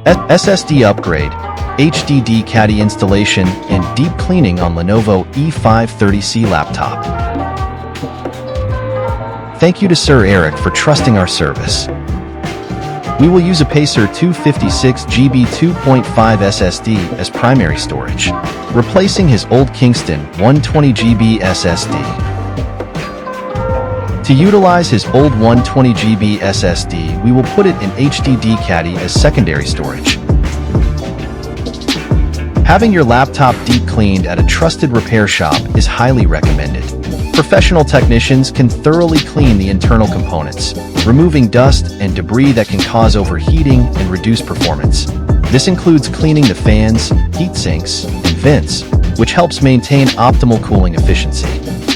SSD upgrade, HDD Caddy installation, and deep cleaning on Lenovo E530C laptop. Thank you to Sir Eric for trusting our service. We will use Apacer 256GB 2.5 SSD as primary storage, replacing his old Kingston 120GB SSD. To utilize his old 120GB SSD, we will put it in HDD Caddy as secondary storage. Having your laptop deep cleaned at a trusted repair shop is highly recommended. Professional technicians can thoroughly clean the internal components, removing dust and debris that can cause overheating and reduce performance. This includes cleaning the fans, heat sinks, and vents, which helps maintain optimal cooling efficiency.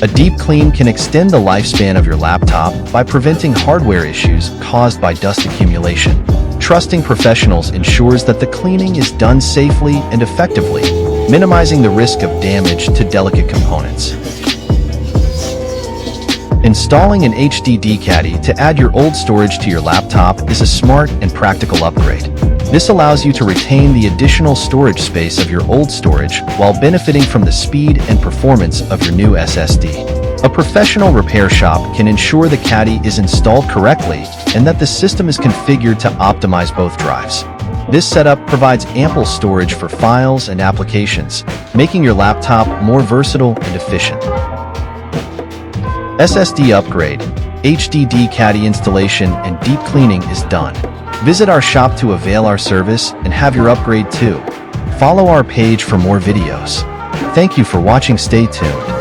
A deep clean can extend the lifespan of your laptop by preventing hardware issues caused by dust accumulation. Trusting professionals ensures that the cleaning is done safely and effectively, minimizing the risk of damage to delicate components. Installing an HDD Caddy to add your old storage to your laptop is a smart and practical upgrade. This allows you to retain the additional storage space of your old storage while benefiting from the speed and performance of your new SSD. A professional repair shop can ensure the Caddy is installed correctly and that the system is configured to optimize both drives. This setup provides ample storage for files and applications, making your laptop more versatile and efficient. SSD upgrade, HDD Caddy installation, and deep cleaning is done. Visit our shop to avail our service and have your upgrade too. Follow our page for more videos. Thank you for watching. Stay tuned.